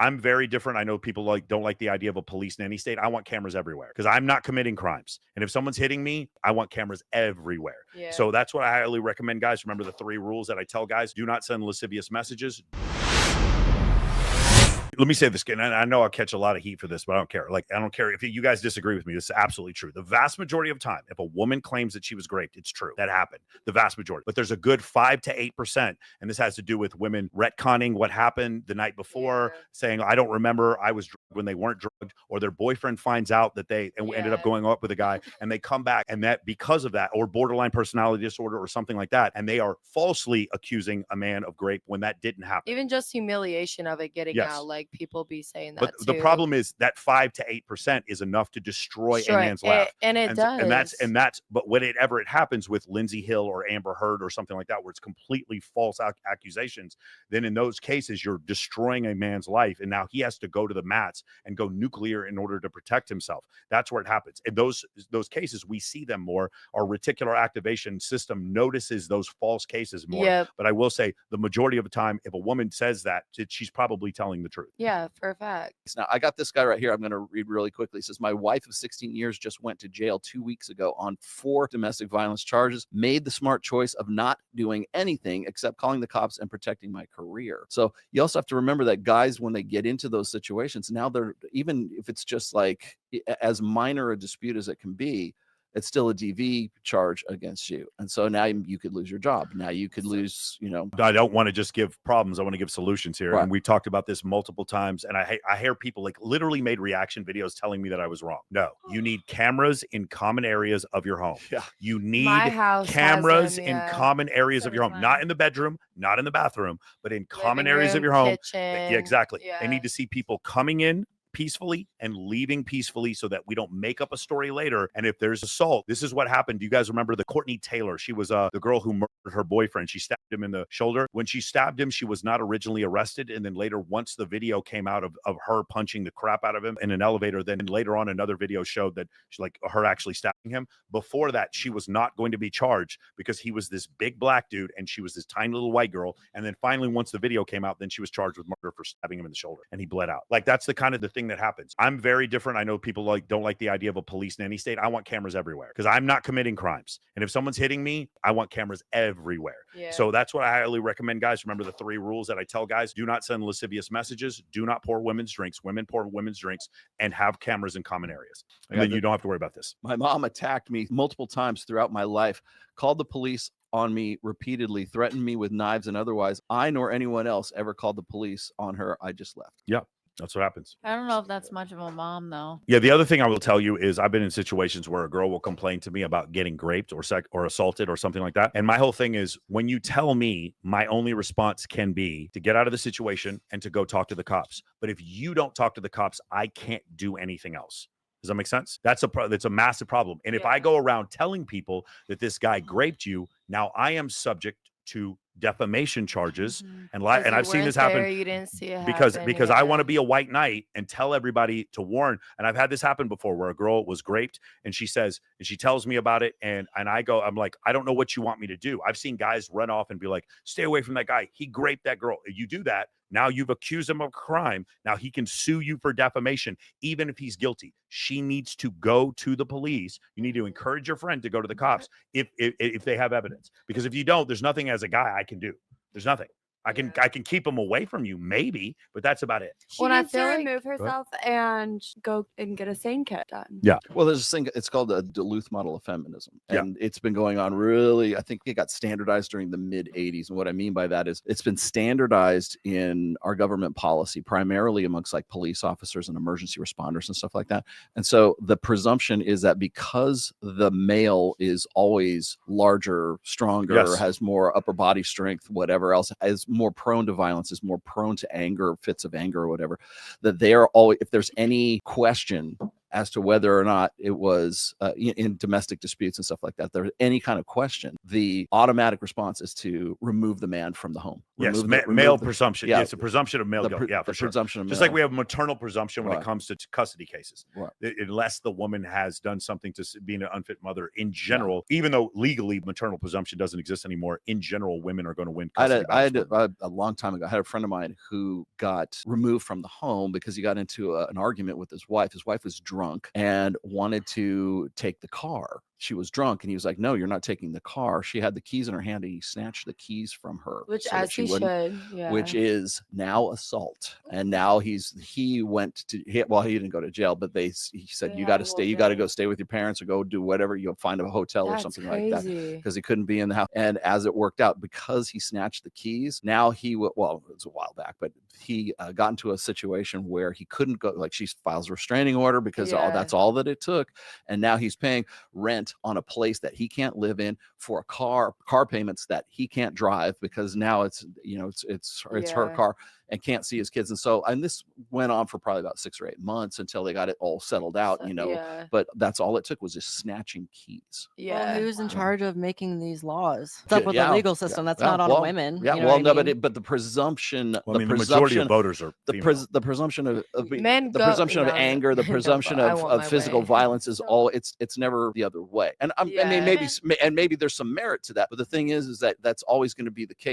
I'm very different. I know people don't like the idea of a police nanny state. I want cameras everywhere because I'm not committing crimes. And if someone's hitting me, I want cameras everywhere. Yeah. So that's what I highly recommend, guys. Remember the 3 rules that I tell guys: do not send lascivious messages. Let me say this, and I know I'll catch a lot of heat for this, but I don't care. Like, I don't care if you guys disagree with me. This is absolutely true. The vast majority of time, if a woman claims that she was raped, it's true. That happened. The vast majority. But there's a good 5 to 8%, and this has to do with women retconning what happened the night before, saying, I don't remember, I was drugged when they weren't drugged, or their boyfriend finds out that they ended up going up with a guy, and they come back, and that because of that, or borderline personality disorder or something like that, and they are falsely accusing a man of rape when that didn't happen. Even just humiliation of it getting out, like people be saying that but too. The problem is that 5 to 8% is enough to destroy a man's life, and it does. And that's. But whenever it happens with Lindsay Hill or Amber Heard or something like that, where it's completely false accusations, then in those cases you're destroying a man's life, and now he has to go to the mats and go nuclear in order to protect himself. That's where it happens. In those cases, we see them more. Our reticular activation system notices those false cases more. Yep. But I will say, the majority of the time, if a woman says that, she's probably telling the truth. Yeah, for a fact. Now, I got this guy right here. I'm going to read really quickly. It says, my wife of 16 years just went to jail 2 weeks ago on 4 domestic violence charges, made the smart choice of not doing anything except calling the cops and protecting my career. So you also have to remember that guys, when they get into those situations, now they're, even if it's just like as minor a dispute as it can be, it's still a DV charge against you. And so now you could lose your job. Now you could lose, I don't want to just give problems. I want to give solutions here. Right. And we talked about this multiple times. And I hear people like literally made reaction videos telling me that I was wrong. No, you need cameras in common areas of your home. Yeah. You need cameras in common areas of your home, not in the bedroom, not in the bathroom, but in common areas of your home. Kitchen. Yeah, exactly. Yeah. I need to see people coming in peacefully and leaving peacefully so that we don't make up a story later. And if there's assault, this is what happened. Do you guys remember the Courtney Taylor? She was the girl who murdered her boyfriend. She stabbed him in the shoulder. When she stabbed him, she was not originally arrested. And then later, once the video came out of her punching the crap out of him in an elevator, then later on another video showed that she, like, her actually stabbing him. Before that, she was not going to be charged because he was this big black dude and she was this tiny little white girl. And then finally, once the video came out, then she was charged with murder for stabbing him in the shoulder, and he bled out. Like, that's the kind of the thing that happens. I'm very different. I know people don't like the idea of a police nanny state. I want cameras everywhere because I'm not committing crimes. And if someone's hitting me, I want cameras everywhere. Yeah. So that's what I highly recommend, guys. Remember the 3 rules that I tell guys: do not send lascivious messages, do not pour women's drinks, women pour women's drinks, and have cameras in common areas. And then you don't have to worry about this. My mom attacked me multiple times throughout my life, called the police on me repeatedly, threatened me with knives and otherwise. I nor anyone else ever called the police on her. I just left. Yeah. That's what happens. I don't know if that's much of a mom, though. Yeah, the other thing I will tell you is I've been in situations where a girl will complain to me about getting raped or assaulted or something like that. And my whole thing is, when you tell me, my only response can be to get out of the situation and to go talk to the cops. But if you don't talk to the cops, I can't do anything else. Does that make sense? That's a massive problem. And if I go around telling people that this guy raped you, now I am subject to defamation charges and lie. And I've seen this happen. You didn't see it because happen, I want to be a white knight and tell everybody to warn. And I've had this happen before where a girl was raped and she tells me about it. And I'm like, I don't know what you want me to do. I've seen guys run off and be like, stay away from that guy. He raped that girl. You do that, now you've accused him of a crime. Now he can sue you for defamation, even if he's guilty. She needs to go to the police. You need to encourage your friend to go to the cops if they have evidence. Because if you don't, there's nothing as a guy I can do. There's nothing. I can keep them away from you, maybe, but that's about it. She needs to remove herself and go and get a SANE kit done. Yeah. Well, there's this thing, it's called the Duluth model of feminism. And it's been going on really, I think it got standardized during the mid 80s. And what I mean by that is it's been standardized in our government policy, primarily amongst like police officers and emergency responders and stuff like that. And so the presumption is that because the male is always larger, stronger, has more upper body strength, whatever else, is more prone to violence, is more prone to anger, fits of anger or whatever, that they are always, if there's any question as to whether or not it was in domestic disputes and stuff like that, there's any kind of question, the automatic response is to remove the man from the home. Yes, male presumption. Yeah, it's a presumption of male guilt. Yeah, for sure. Presumption of just male. like we have maternal presumption when Right. it comes to custody cases. Right. Unless the woman has done something to being an unfit mother in general, even though legally maternal presumption doesn't exist anymore, in general, women are going to win custody. I had a long time ago, I had a friend of mine who got removed from the home because he got into an argument with his wife. His wife was drunk and wanted to take the car. She was drunk, and he was like, "No, you're not taking the car." She had the keys in her hand, and he snatched the keys from her, Which, so that as she he wouldn't- should, yeah. which is now assault. And now he didn't go to jail, but he said, They "You had got a to whole stay. You got to thing. go stay with your parents or go do whatever. You'll find a hotel or That's something like that." crazy. Because he couldn't be in the house. And as it worked out, because he snatched the keys, now it was a while back, but he got into a situation where he couldn't go. Like, she files a restraining order because that's all that it took. And now he's paying rent on a place that he can't live in, for a car payments that he can't drive, because now it's her car, and can't see his kids. And this went on for probably about 6 or 8 months until they got it all settled out, but that's all it took, was just snatching keys. Yeah. Well, who's in charge of making these laws? What's up with the legal system? That's not on well, women. Yeah, you know well, what I no, mean? but the presumption, the majority of voters are female. the presumption of Men the go- presumption of no, anger, the men don't presumption vote. I want of my physical way. violence is all. It's never the other way. And I mean, Yeah. maybe there's some merit to that. But the thing is that that's always going to be the case.